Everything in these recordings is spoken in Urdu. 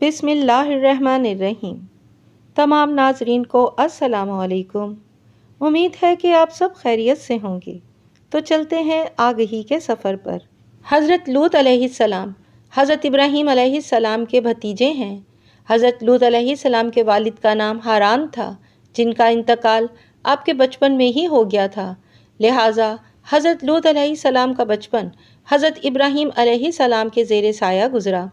بسم اللہ الرحمن الرحیم۔ تمام ناظرین کو السلام علیکم۔ امید ہے کہ آپ سب خیریت سے ہوں گے۔ تو چلتے ہیں آگہی کے سفر پر۔ حضرت لوط علیہ السلام حضرت ابراہیم علیہ السلام کے بھتیجے ہیں۔ حضرت لوط علیہ السلام کے والد کا نام حاران تھا، جن کا انتقال آپ کے بچپن میں ہی ہو گیا تھا، لہٰذا حضرت لوط علیہ السلام کا بچپن حضرت ابراہیم علیہ السلام کے زیر سایہ گزرا۔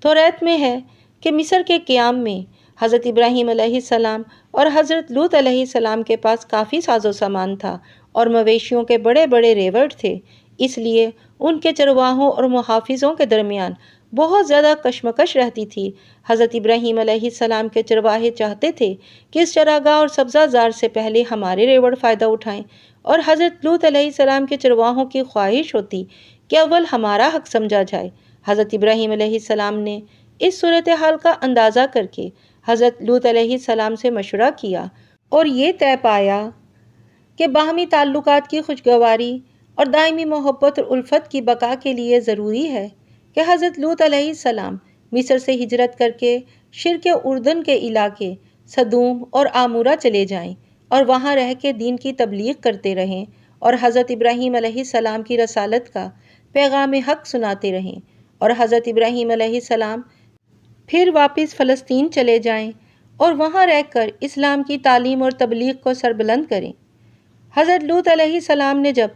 توریت میں ہے کہ مصر کے قیام میں حضرت ابراہیم علیہ السلام اور حضرت لوط علیہ السلام کے پاس کافی ساز و سامان تھا اور مویشیوں کے بڑے بڑے ریوڑ تھے، اس لیے ان کے چرواہوں اور محافظوں کے درمیان بہت زیادہ کشمکش رہتی تھی۔ حضرت ابراہیم علیہ السلام کے چرواہے چاہتے تھے کہ اس چراگاہ اور سبزہ زار سے پہلے ہمارے ریوڑ فائدہ اٹھائیں، اور حضرت لوط علیہ السلام کے چرواہوں کی خواہش ہوتی کہ اول ہمارا حق سمجھا جائے۔ حضرت ابراہیم علیہ السلام نے اس صورتحال کا اندازہ کر کے حضرت لوط علیہ السلام سے مشورہ کیا اور یہ طے پایا کہ باہمی تعلقات کی خوشگواری اور دائمی محبت اور الفت کی بقا کے لیے ضروری ہے کہ حضرت لوط علیہ السلام مصر سے ہجرت کر کے شرق اردن کے علاقے سدوم اور آمورہ چلے جائیں اور وہاں رہ کے دین کی تبلیغ کرتے رہیں اور حضرت ابراہیم علیہ السلام کی رسالت کا پیغام حق سناتے رہیں، اور حضرت ابراہیم علیہ السلام پھر واپس فلسطین چلے جائیں اور وہاں رہ کر اسلام کی تعلیم اور تبلیغ کو سربلند کریں۔ حضرت لوط علیہ السلام نے جب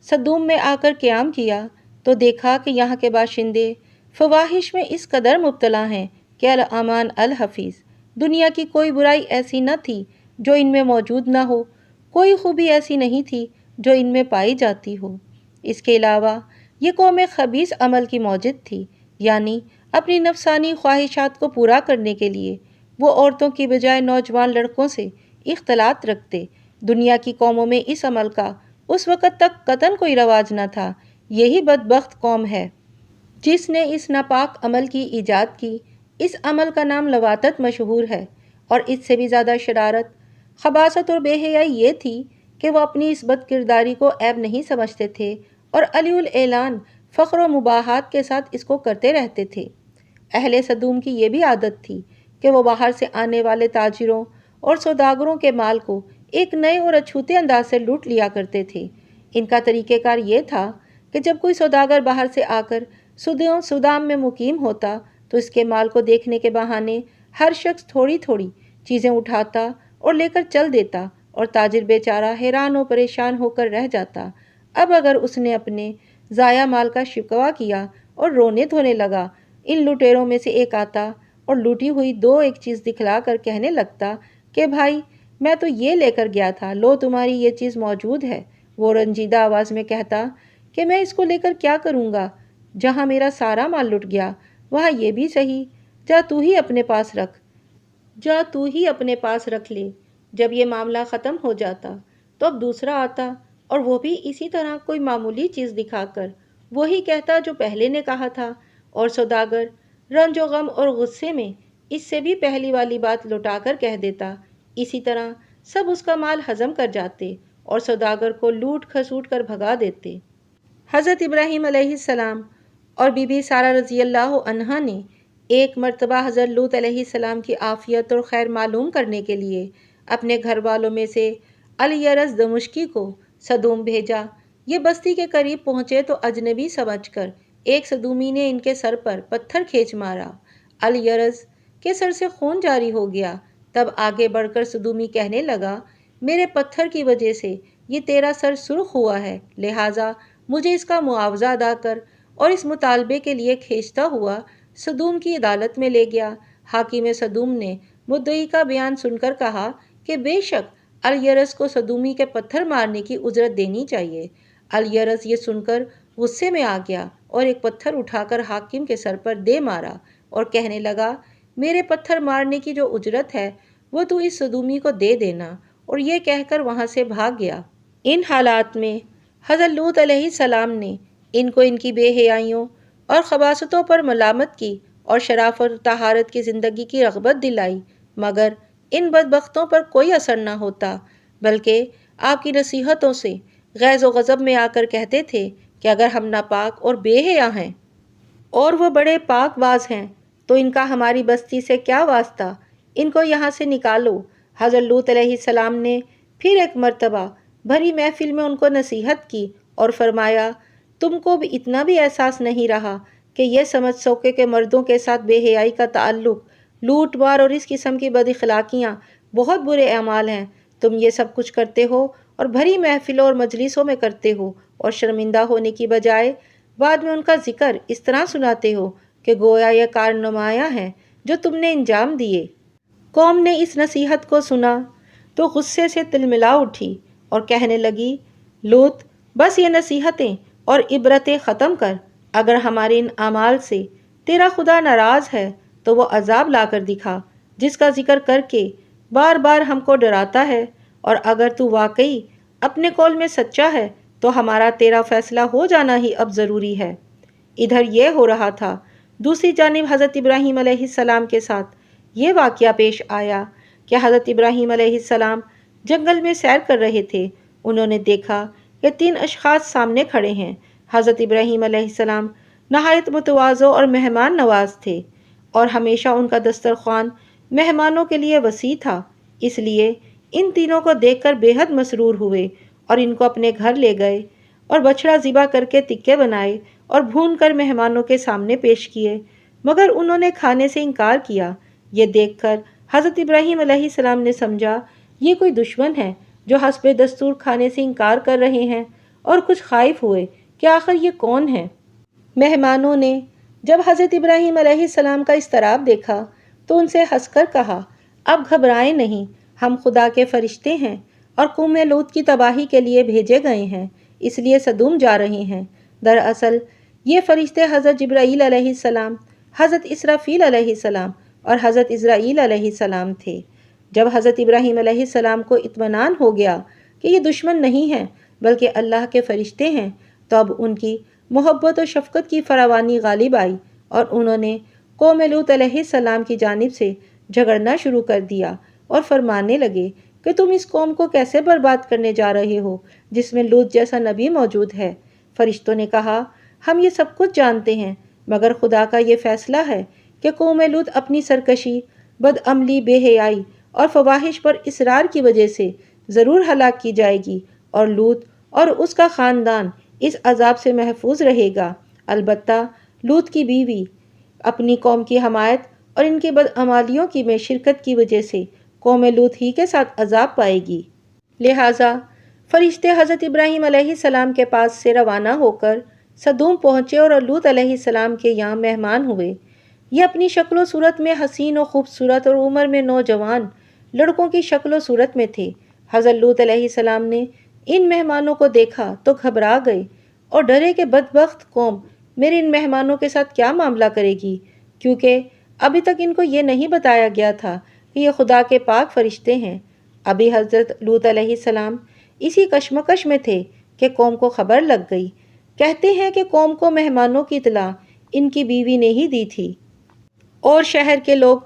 سدوم میں آ کر قیام کیا تو دیکھا کہ یہاں کے باشندے فواہش میں اس قدر مبتلا ہیں کہ الامان الحفیظ، دنیا کی کوئی برائی ایسی نہ تھی جو ان میں موجود نہ ہو، کوئی خوبی ایسی نہیں تھی جو ان میں پائی جاتی ہو۔ اس کے علاوہ یہ قوم خبیث عمل کی موجد تھی، یعنی اپنی نفسانی خواہشات کو پورا کرنے کے لیے وہ عورتوں کی بجائے نوجوان لڑکوں سے اختلاط رکھتے۔ دنیا کی قوموں میں اس عمل کا اس وقت تک قطعاً کوئی رواج نہ تھا۔ یہی بدبخت قوم ہے جس نے اس ناپاک عمل کی ایجاد کی۔ اس عمل کا نام لواطت مشہور ہے، اور اس سے بھی زیادہ شرارت، خباثت اور بے حیائی یہ تھی کہ وہ اپنی اس بد کرداری کو عیب نہیں سمجھتے تھے اور علی الاعلان فخر و مباحات کے ساتھ اس کو کرتے رہتے تھے۔ اہل سدوم کی یہ بھی عادت تھی کہ وہ باہر سے آنے والے تاجروں اور سوداگروں کے مال کو ایک نئے اور اچھوتے انداز سے لوٹ لیا کرتے تھے۔ ان کا طریقہ کار یہ تھا کہ جب کوئی سوداگر باہر سے آ کر سودام میں مقیم ہوتا تو اس کے مال کو دیکھنے کے بہانے ہر شخص تھوڑی تھوڑی چیزیں اٹھاتا اور لے کر چل دیتا، اور تاجر بیچارہ حیران و پریشان ہو کر رہ جاتا۔ اب اگر اس نے اپنے ضائع مال کا شکوہ کیا اور رونے دھونے لگا، ان لٹیروں میں سے ایک آتا اور لوٹی ہوئی دو ایک چیز دکھلا کر کہنے لگتا کہ بھائی میں تو یہ لے کر گیا تھا، لو تمہاری یہ چیز موجود ہے۔ وہ رنجیدہ آواز میں کہتا کہ میں اس کو لے کر کیا کروں گا، جہاں میرا سارا مال لٹ گیا وہاں یہ بھی صحیح، جا تو ہی اپنے پاس رکھ لے۔ جب یہ معاملہ ختم ہو جاتا تو اب دوسرا آتا اور وہ بھی اسی طرح کوئی معمولی چیز دکھا کر وہی کہتا جو پہلے نے کہا تھا، اور سوداگر رنج و غم اور غصے میں اس سے بھی پہلی والی بات لوٹا کر کہہ دیتا۔ اسی طرح سب اس کا مال ہضم کر جاتے اور سوداگر کو لوٹ کھسوٹ کر بھگا دیتے۔ حضرت ابراہیم علیہ السلام اور بی بی سارہ رضی اللہ عنہا نے ایک مرتبہ حضرت لوط علیہ السلام کی عافیت اور خیر معلوم کرنے کے لیے اپنے گھر والوں میں سے الیرز دمشقی کو سدوم بھیجا۔ یہ بستی کے قریب پہنچے تو اجنبی سمجھ کر ایک سدومی نے ان کے سر پر پتھر کھینچ مارا۔ الیرز کے سر سے خون جاری ہو گیا۔ تب آگے بڑھ کر سدومی کہنے لگا، میرے پتھر کی وجہ سے یہ تیرا سر سرخ ہوا ہے، لہٰذا مجھے اس کا معاوضہ ادا کر، اور اس مطالبے کے لیے کھینچتا ہوا سدوم کی عدالت میں لے گیا۔ حاکم سدوم نے مدعی کا بیان سن کر کہا کہ بے شک الیرز کو سدومی کے پتھر مارنے کی اجرت دینی چاہیے۔ الیرز یہ سن کر غصے میں آ گیا اور ایک پتھر اٹھا کر حاکم کے سر پر دے مارا اور کہنے لگا، میرے پتھر مارنے کی جو اجرت ہے وہ تو اس سدومی کو دے دینا، اور یہ کہہ کر وہاں سے بھاگ گیا۔ ان حالات میں حضرت لوط علیہ السلام نے ان کو ان کی بے حیائیوں اور خباثتوں پر ملامت کی اور شرافت اور طہارت کی زندگی کی رغبت دلائی، مگر ان بدبختوں پر کوئی اثر نہ ہوتا، بلکہ آپ کی نصیحتوں سے غیظ و غضب میں آ کر کہتے تھے کہ اگر ہم ناپاک اور بے حیا ہیں اور وہ بڑے پاک باز ہیں تو ان کا ہماری بستی سے کیا واسطہ، ان کو یہاں سے نکالو۔ حضرت لوط علیہ السلام نے پھر ایک مرتبہ بھری محفل میں ان کو نصیحت کی اور فرمایا، تم کو بھی اتنا بھی احساس نہیں رہا کہ یہ سمجھ سکے کہ مردوں کے ساتھ بے حیائی کا تعلق، لوٹ مار اور اس قسم کی بد اخلاقیاں بہت برے اعمال ہیں۔ تم یہ سب کچھ کرتے ہو اور بھری محفلوں اور مجلسوں میں کرتے ہو، اور شرمندہ ہونے کی بجائے بعد میں ان کا ذکر اس طرح سناتے ہو کہ گویا یہ کارنامیاں ہیں جو تم نے انجام دیے۔ قوم نے اس نصیحت کو سنا تو غصے سے تلملا اٹھی اور کہنے لگی، لوط، بس یہ نصیحتیں اور عبرتیں ختم کر۔ اگر ہمارے ان اعمال سے تیرا خدا ناراض ہے تو وہ عذاب لا کر دکھا جس کا ذکر کر کے بار بار ہم کو ڈراتا ہے، اور اگر تو واقعی اپنے قول میں سچا ہے تو ہمارا تیرا فیصلہ ہو جانا ہی اب ضروری ہے۔ ادھر یہ ہو رہا تھا، دوسری جانب حضرت ابراہیم علیہ السلام کے ساتھ یہ واقعہ پیش آیا کہ حضرت ابراہیم علیہ السلام جنگل میں سیر کر رہے تھے۔ انہوں نے دیکھا کہ 3 اشخاص سامنے کھڑے ہیں۔ حضرت ابراہیم علیہ السلام نہایت متواضع اور مہمان نواز تھے، اور ہمیشہ ان کا دسترخوان مہمانوں کے لیے وسیع تھا۔ اس لیے ان تینوں کو دیکھ کر بے حد مسرور ہوئے اور ان کو اپنے گھر لے گئے اور بچڑا ذبح کر کے تکے بنائے اور بھون کر مہمانوں کے سامنے پیش کیے، مگر انہوں نے کھانے سے انکار کیا۔ یہ دیکھ کر حضرت ابراہیم علیہ السلام نے سمجھا یہ کوئی دشمن ہے جو حسب دستور کھانے سے انکار کر رہے ہیں، اور کچھ خائف ہوئے کہ آخر یہ کون ہے۔ مہمانوں نے جب حضرت ابراہیم علیہ السلام کا اضطراب دیکھا تو ان سے ہنس کر کہا، اب گھبرائیں نہیں، ہم خدا کے فرشتے ہیں اور قوم لوط کی تباہی کے لیے بھیجے گئے ہیں، اس لیے سدوم جا رہے ہیں۔ دراصل یہ فرشتے حضرت جبرائیل علیہ السلام، حضرت اسرافیل علیہ السلام اور حضرت اسرائیل علیہ السلام تھے۔ جب حضرت ابراہیم علیہ السلام کو اطمینان ہو گیا کہ یہ دشمن نہیں ہیں بلکہ اللہ کے فرشتے ہیں، تو اب ان کی محبت و شفقت کی فراوانی غالب آئی، اور انہوں نے قوم لوط علیہ السلام کی جانب سے جھگڑنا شروع کر دیا اور فرمانے لگے کہ تم اس قوم کو کیسے برباد کرنے جا رہے ہو جس میں لوط جیسا نبی موجود ہے۔ فرشتوں نے کہا، ہم یہ سب کچھ جانتے ہیں، مگر خدا کا یہ فیصلہ ہے کہ قوم لوط اپنی سرکشی، بدعملی، بے حیائی اور فواحش پر اصرار کی وجہ سے ضرور ہلاک کی جائے گی، اور لوط اور اس کا خاندان اس عذاب سے محفوظ رہے گا۔ البتہ لوط کی بیوی اپنی قوم کی حمایت اور ان کی بدعمالیوں کی میں شرکت کی وجہ سے قوم لوط ہی کے ساتھ عذاب پائے گی۔ لہٰذا فرشتے حضرت ابراہیم علیہ السلام کے پاس سے روانہ ہو کر سدوم پہنچے اور لوط علیہ السلام کے یہاں مہمان ہوئے۔ یہ اپنی شکل و صورت میں حسین و خوبصورت اور عمر میں نوجوان لڑکوں کی شکل و صورت میں تھے۔ حضرت لوط علیہ السلام نے ان مہمانوں کو دیکھا تو گھبرا گئے اور ڈرے کہ بدبخت قوم میرے ان مہمانوں کے ساتھ کیا معاملہ کرے گی، کیونکہ ابھی تک ان کو یہ نہیں بتایا گیا تھا کہ یہ خدا کے پاک فرشتے ہیں۔ ابھی حضرت لوط علیہ السلام اسی کشمکش میں تھے کہ قوم کو خبر لگ گئی۔ کہتے ہیں کہ قوم کو مہمانوں کی اطلاع ان کی بیوی نے ہی دی تھی، اور شہر کے لوگ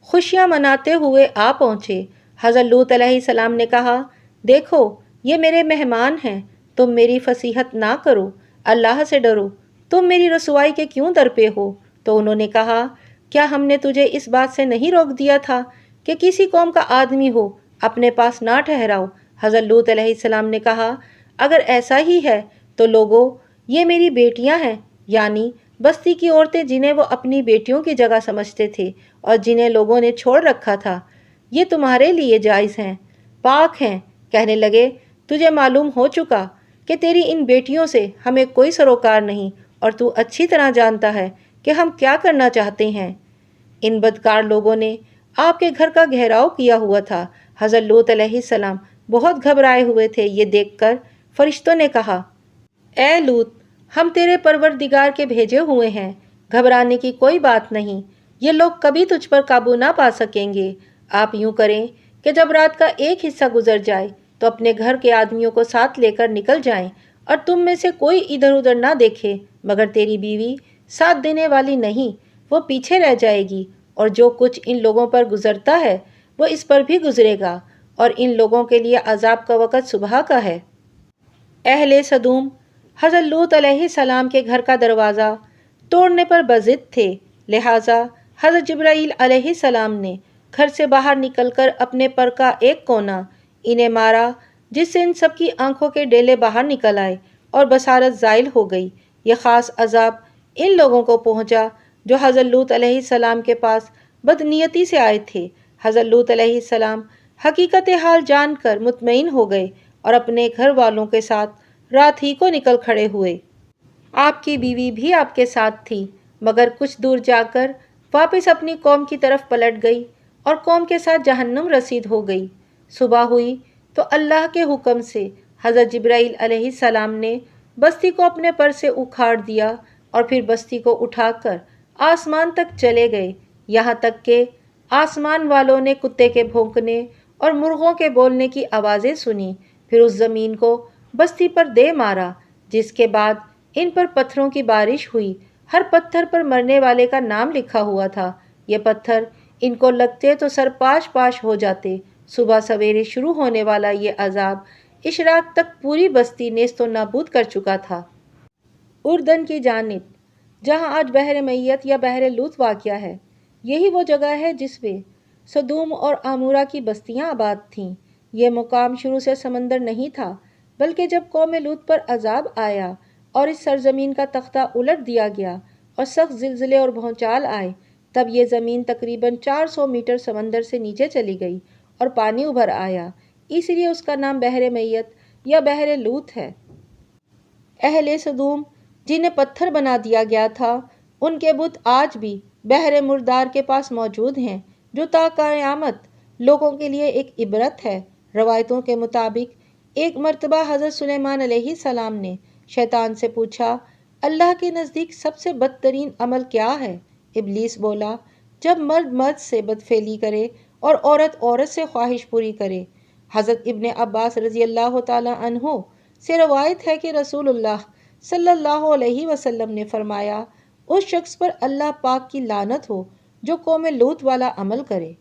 خوشیاں مناتے ہوئے آ پہنچے۔ حضرت لوط علیہ السلام نے کہا، دیکھو یہ میرے مہمان ہیں، تم میری فصیحت نہ کرو، اللہ سے ڈرو، تم میری رسوائی کے کیوں در پہ ہو؟ تو انہوں نے کہا، کیا ہم نے تجھے اس بات سے نہیں روک دیا تھا کہ کسی قوم کا آدمی ہو اپنے پاس نہ ٹھہراؤ؟ حضرت لوط علیہ السلام نے کہا، اگر ایسا ہی ہے تو لوگو یہ میری بیٹیاں ہیں، یعنی بستی کی عورتیں جنہیں وہ اپنی بیٹیوں کی جگہ سمجھتے تھے اور جنہیں لوگوں نے چھوڑ رکھا تھا، یہ تمہارے لیے جائز ہیں، پاک ہیں۔ کہنے لگے، تجھے معلوم ہو چکا کہ تیری ان بیٹیوں سے ہمیں کوئی سروکار نہیں، اور تو اچھی طرح جانتا ہے کہ ہم کیا کرنا چاہتے ہیں۔ ان بدکار لوگوں نے آپ کے گھر کا گھیراؤ کیا ہوا تھا۔ حضرت لوط علیہ السلام بہت گھبرائے ہوئے تھے۔ یہ دیکھ کر فرشتوں نے کہا، اے لوط، ہم تیرے پروردگار کے بھیجے ہوئے ہیں، گھبرانے کی کوئی بات نہیں، یہ لوگ کبھی تجھ پر قابو نہ پا سکیں گے۔ آپ یوں کریں کہ جب رات کا ایک حصہ گزر جائے تو اپنے گھر کے آدمیوں کو ساتھ لے کر نکل جائیں، اور تم میں سے کوئی ادھر ادھر نہ دیکھے، مگر تیری بیوی ساتھ دینے والی نہیں، وہ پیچھے رہ جائے گی، اور جو کچھ ان لوگوں پر گزرتا ہے وہ اس پر بھی گزرے گا، اور ان لوگوں کے لیے عذاب کا وقت صبح کا ہے۔ اہل سدوم حضرت لوط علیہ السلام کے گھر کا دروازہ توڑنے پر بضد تھے، لہٰذا حضرت جبرائیل علیہ السلام نے گھر سے باہر نکل کر اپنے پر کا ایک کونا انہیں مارا، جس سے ان سب کی آنکھوں کے ڈیلے باہر نکل آئے اور بصارت زائل ہو گئی۔ یہ خاص عذاب ان لوگوں کو پہنچا جو حضرت لوط علیہ السلام کے پاس بدنیتی سے آئے تھے۔ حضرت لوط علیہ السلام حقیقت حال جان کر مطمئن ہو گئے اور اپنے گھر والوں کے ساتھ رات ہی کو نکل کھڑے ہوئے۔ آپ کی بیوی بھی آپ کے ساتھ تھی، مگر کچھ دور جا کر واپس اپنی قوم کی طرف پلٹ گئی اور قوم کے ساتھ جہنم رسید ہو گئی۔ صبح ہوئی تو اللہ کے حکم سے حضرت جبرائیل علیہ السلام نے بستی کو اپنے پر سے اکھاڑ دیا اور پھر بستی کو اٹھا کر آسمان تک چلے گئے، یہاں تک کہ آسمان والوں نے کتے کے بھونکنے اور مرغوں کے بولنے کی آوازیں سنی۔ پھر اس زمین کو بستی پر دے مارا، جس کے بعد ان پر پتھروں کی بارش ہوئی۔ ہر پتھر پر مرنے والے کا نام لکھا ہوا تھا۔ یہ پتھر ان کو لگتے تو سر پاش پاش ہو جاتے۔ صبح سویرے شروع ہونے والا یہ عذاب اشراق تک پوری بستی نیست و نابود کر چکا تھا۔ اردن کی جانب، جہاں آج بحر میت یا بحر لوط واقع ہے، یہی وہ جگہ ہے جس میں سدوم اور عمورہ کی بستیاں آباد تھیں۔ یہ مقام شروع سے سمندر نہیں تھا، بلکہ جب قوم لوط پر عذاب آیا اور اس سرزمین کا تختہ الٹ دیا گیا اور سخت زلزلے اور بھونچال آئے، تب یہ زمین تقریباً 400 میٹر سمندر سے نیچے چلی گئی اور پانی ابھر آیا۔ اس لیے اس کا نام بحر میت یا بحر لوط ہے۔ اہل سدوم، جنہیں پتھر بنا دیا گیا تھا، ان کے بت آج بھی بحر مردار کے پاس موجود ہیں، جو تا قیامت لوگوں کے لیے ایک عبرت ہے۔ روایتوں کے مطابق ایک مرتبہ حضرت سلیمان علیہ السلام نے شیطان سے پوچھا، اللہ کے نزدیک سب سے بدترین عمل کیا ہے؟ ابلیس بولا، جب مرد مرد سے بدفعلی کرے اور عورت عورت سے خواہش پوری کرے۔ حضرت ابن عباس رضی اللہ تعالی عنہ سے روایت ہے کہ رسول اللہ صلی اللہ علیہ وسلم نے فرمایا، اس شخص پر اللہ پاک کی لعنت ہو جو قوم لوط والا عمل کرے۔